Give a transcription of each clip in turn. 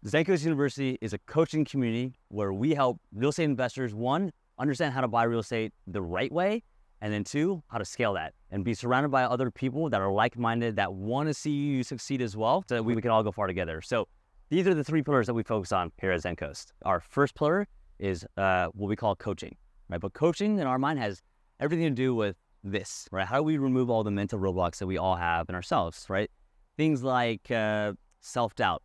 Zen Coast University is a coaching community where we help real estate investors, one, understand how to buy real estate the right way, and then two, how to scale that and be surrounded by other people that are like-minded that want to see you succeed as well so that we can all go far together. So these are the three pillars that we focus on here at Zen Coast. Our first pillar is what we call coaching, right? But coaching in our mind has everything to do with this, right? How do we remove all the mental roadblocks that we all have in ourselves, right? Things like self-doubt,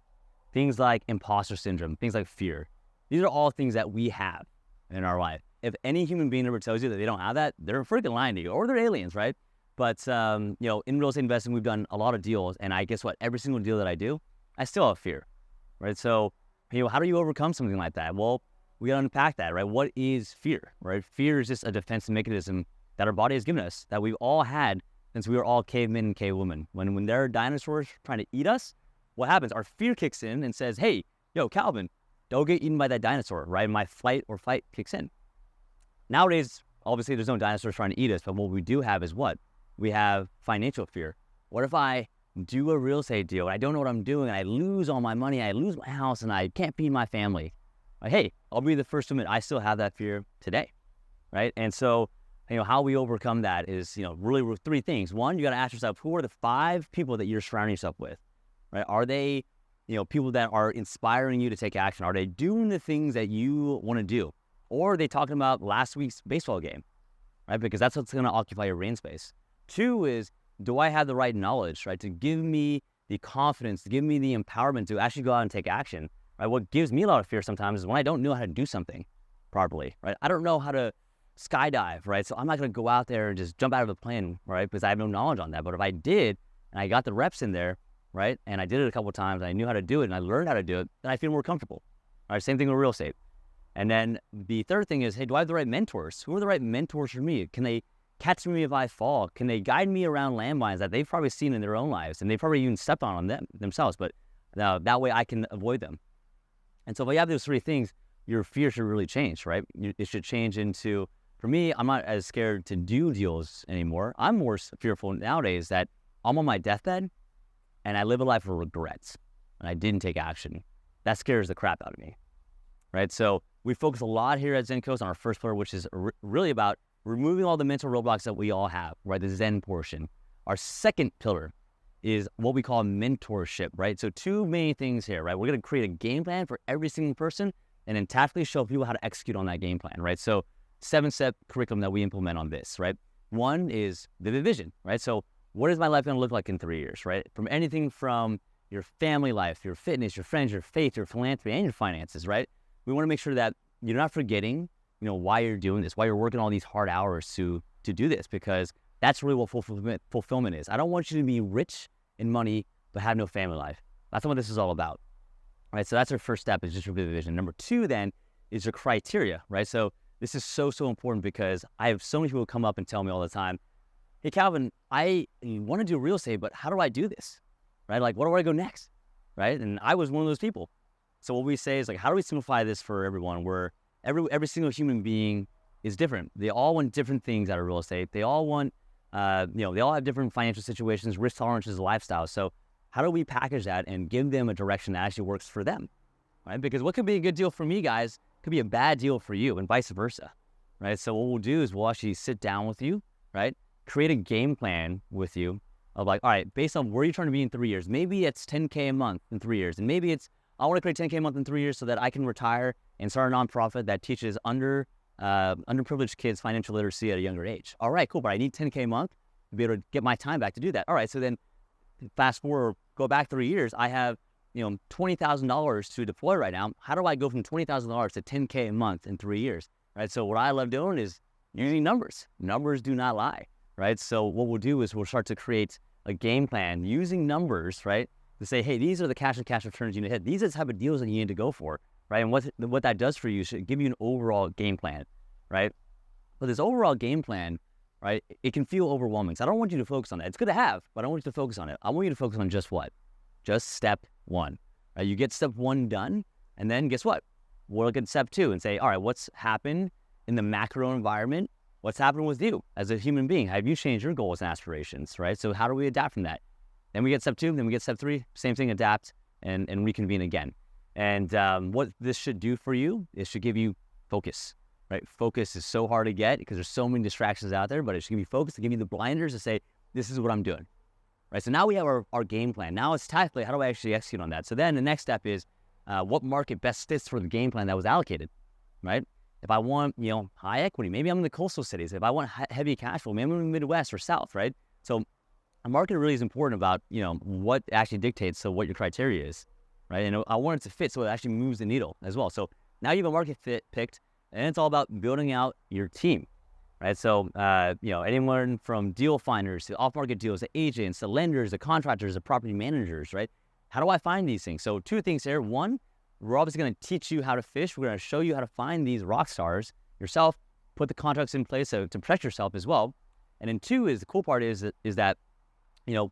things like imposter syndrome, things like fear. These are all things that we have in our life. If any human being ever tells you that they don't have that, they're freaking lying to you, or they're aliens, right? But in real estate investing, we've done a lot of deals, and I guess what? Every single deal that I do, I still have fear, right? So, how do you overcome something like that? Well, we got to unpack that, right? What is fear, right? Fear is just a defense mechanism that our body has given us, that we've all had since we were all cavemen and cavewomen. When there are dinosaurs trying to eat us, what happens? Our fear kicks in and says, hey, Calvin, don't get eaten by that dinosaur, right? My flight or fight kicks in. Nowadays, obviously, there's no dinosaurs trying to eat us, but what we do have is what? We have financial fear. What if I do a real estate deal and I don't know what I'm doing and I lose all my money, I lose my house, and I can't feed my family? Like, hey, I'll be the first to admit I still have that fear today, right? And so, how we overcome that is, really three things. One, you got to ask yourself, who are the 5 people that you're surrounding yourself with, right? Are they, people that are inspiring you to take action? Are they doing the things that you want to do? Or are they talking about last week's baseball game, right? Because that's what's going to occupy your brain space. 2 is, do I have the right knowledge, right? To give me the confidence, to give me the empowerment to actually go out and take action, right? What gives me a lot of fear sometimes is when I don't know how to do something properly, right? I don't know how to skydive, right? So I'm not going to go out there and just jump out of the plane, right? Because I have no knowledge on that. But if I did, and I got the reps in there, right? And I did it a couple of times, and I knew how to do it, and I learned how to do it, then I feel more comfortable. All right, same thing with real estate. And then the third ththem is, hey, do I have the right mentors? Who are the right mentors for me? Can they catch me if I fall? Can they guide me around landmines that they've probably seen in their own lives, and they've probably even stepped on them themselves, but that way I can avoid them. And so if you have those 3 things, your fear should really change, right? It should change into, for me, I'm not as scared to do deals anymore. I'm more fearful nowadays that I'm on my deathbed and I live a life of regrets and I didn't take action. That scares the crap out of me, right? So we focus a lot here at Zen Coast on our first pillar, which is really about removing all the mental roadblocks that we all have, right? The Zen portion. Our second pillar is what we call mentorship, right? So 2 main things here, right? We're going to create a game plan for every single person and then tactically show people how to execute on that game plan, right? So 7-step curriculum that we implement on this, right? 1 is vivid vision, right? So what is my life going to look like in 3 years, right? From anything from your family life, your fitness, your friends, your faith, your philanthropy, and your finances, right? We want to make sure that you're not forgetting, why you're doing this, why you're working all these hard hours to do this, because that's really what fulfillment is. I don't want you to be rich in money, but have no family life. That's what this is all about, right? So that's our first step, is just your vivid vision. Number 2 then is your criteria, right? So this is so important because I have so many people come up and tell me all the time, hey, Calvin, I want to do real estate, but how do I do this, right? Like, where do I go next, right? And I was one of those people. So what we say is, like, how do we simplify this for everyone, where every single human being is different. They all want different things out of real estate. They all want, they all have different financial situations, risk tolerances, lifestyles. So how do we package that and give them a direction that actually works for them, right? Because what could be a good deal for me, guys, could be a bad deal for you, and vice versa, right? So what we'll do is we'll actually sit down with you, right? Create a game plan with you of, like, all right, based on where you're trying to be in 3 years, maybe it's 10K a month in 3 years. And maybe it's, I want to create 10K a month in 3 years so that I can retire and start a nonprofit that teaches underprivileged kids financial literacy at a younger age. All right, cool, but I need 10K a month to be able to get my time back to do that. All right, so then fast forward, go back 3 years, I have, $20,000 to deploy right now. How do I go from $20,000 to 10K a month in 3 years, right? So what I love doing is using numbers. Numbers do not lie, right? So what we'll do is we'll start to create a game plan using numbers, right? To say, hey, these are the cash and cash returns you need to hit. These are the type of deals that you need to go for, right? And what that does for you should give you an overall game plan, right? But this overall game plan, right, it can feel overwhelming. So I don't want you to focus on that. It's good to have, but I don't want you to focus on it. I want you to focus on just what? Just step 1, right? You get step 1 done, and then guess what? We'll look at step 2 and say, all right, what's happened in the macro environment? What's happened with you as a human being? Have you changed your goals and aspirations, right? So how do we adapt from that? Then we get step 2, then we get step 3, same thing, adapt and reconvene again. And what this should do for you, it should give you focus, right? Focus is so hard to get because there's so many distractions out there, but it should give you focus to give you the blinders to say, this is what I'm doing, right? So now we have our game plan. Now it's tactically, how do I actually execute on that? So then the next step is what market best fits for the game plan that was allocated, right? If I want, high equity, maybe I'm in the coastal cities. If I want heavy cash flow, maybe I'm in the Midwest or South, right? So a market really is important about, what actually dictates so what your criteria is, right? And I want it to fit so it actually moves the needle as well. So now you have a market fit picked, and it's all about building out your team, right? So, anyone from deal finders to off-market deals, to agents, to lenders, to contractors, to property managers, right? How do I find these things? So 2 things here. 1, we're obviously going to teach you how to fish. We're going to show you how to find these rock stars yourself, put the contracts in place to protect yourself as well. And then 2 is the cool part is that we're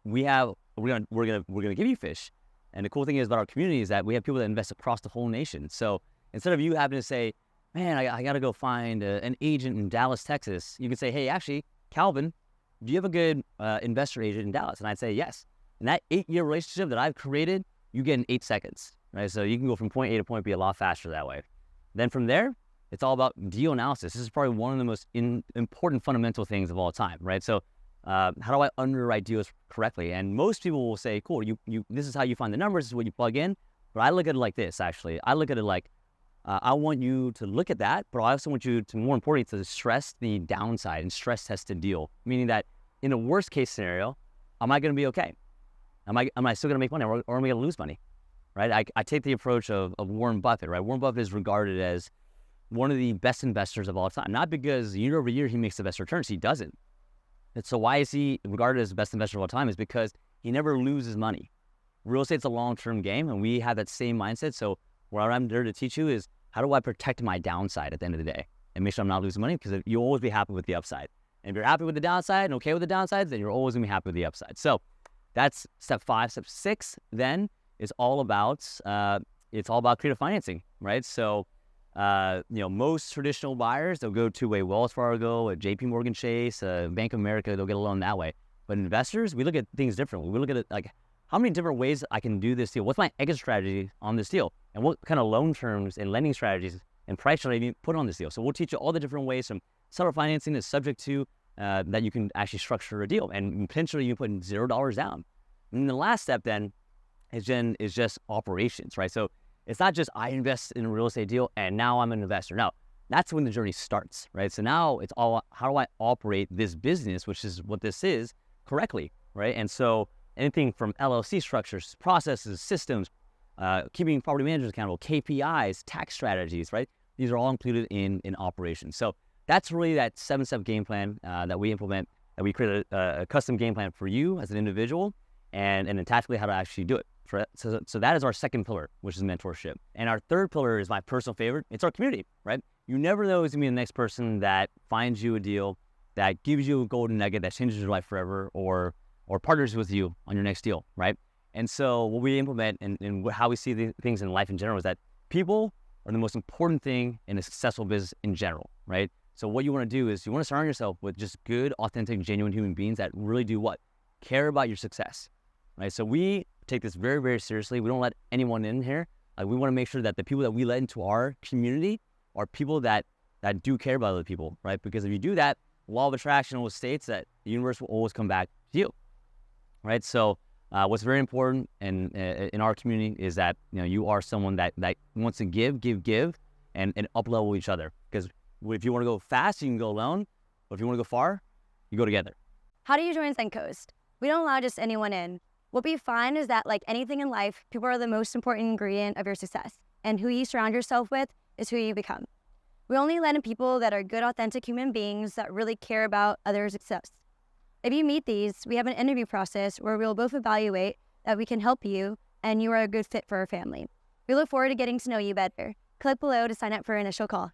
gonna give you fish. And the cool thing is about our community is that we have people that invest across the whole nation. So instead of you having to say, man, I got to go find an agent in Dallas, Texas, you can say, hey, actually, Calvin, do you have a good investor agent in Dallas? And I'd say yes. And that 8-year relationship that I've created, you get in 8 seconds, right? So you can go from point A to point B a lot faster that way. Then from there, it's all about deal analysis. This is probably one of the most important fundamental things of all time, right? So how do I underwrite deals correctly? And most people will say, cool, this is how you find the numbers, this is what you plug in. But I look at it like this, actually. I look at it like, I want you to look at that, but I also want you to, more importantly, to stress the downside and stress test the deal. Meaning that in a worst case scenario, am I going to be okay? Am I still going to make money or am I going to lose money? Right? I take the approach of Warren Buffett, right? Warren Buffett is regarded as one of the best investors of all time. Not because year over year he makes the best returns. He doesn't. And so why is he regarded as the best investor of all time is because he never loses money. Real estate's a long-term game, and we have that same mindset. So what I'm there to teach you is how do I protect my downside at the end of the day and make sure I'm not losing money, because you'll always be happy with the upside. And if you're happy with the downside and okay with the downsides, then you're always going to be happy with the upside. So that's step 5. Step 6 then is all about creative financing, right? So most traditional buyers, they'll go to a Wells Fargo, a JP Morgan Chase, a Bank of America, they'll get a loan that way. But investors, we look at things differently. We look at it like, how many different ways I can do this deal? What's my exit strategy on this deal? And what kind of loan terms and lending strategies and price should I even put on this deal? So we'll teach you all the different ways from seller financing is subject to that you can actually structure a deal. And potentially you put $0 down. And the last step then is just operations, right? So it's not just I invest in a real estate deal and now I'm an investor. No, that's when the journey starts, right? So now it's all, how do I operate this business, which is what this is, correctly, right? And so anything from LLC structures, processes, systems, keeping property managers accountable, KPIs, tax strategies, right? These are all included in operations. So that's really that 7-step game plan that we implement, that we create a custom game plan for you as an individual, and then tactically how to actually do it. So that is our second pillar, which is mentorship. And our third pillar is my personal favorite. It's our community, right? You never know who's going to be the next person that finds you a deal, that gives you a golden nugget, that changes your life forever, or partners with you on your next deal, right? And so what we implement and how we see the things in life in general is that people are the most important thing in a successful business in general, right? So what you want to do is you want to surround yourself with just good, authentic, genuine human beings that really do what? Care about your success, right? So we take this very, very seriously. We don't let anyone in here. We want to make sure that the people that we let into our community are people that do care about other people, right? Because if you do that, law of attraction always states that the universe will always come back to you, right? So what's very important in our community is that you are someone that wants to give, and up-level each other. Because if you want to go fast, you can go alone. But if you want to go far, you go together. How do you join Zen Coast? We don't allow just anyone in. What we find is that, like anything in life, people are the most important ingredient of your success. And who you surround yourself with is who you become. We only let in people that are good, authentic human beings that really care about others' success. If you meet these, we have an interview process where we'll both evaluate that we can help you and you are a good fit for our family. We look forward to getting to know you better. Click below to sign up for our initial call.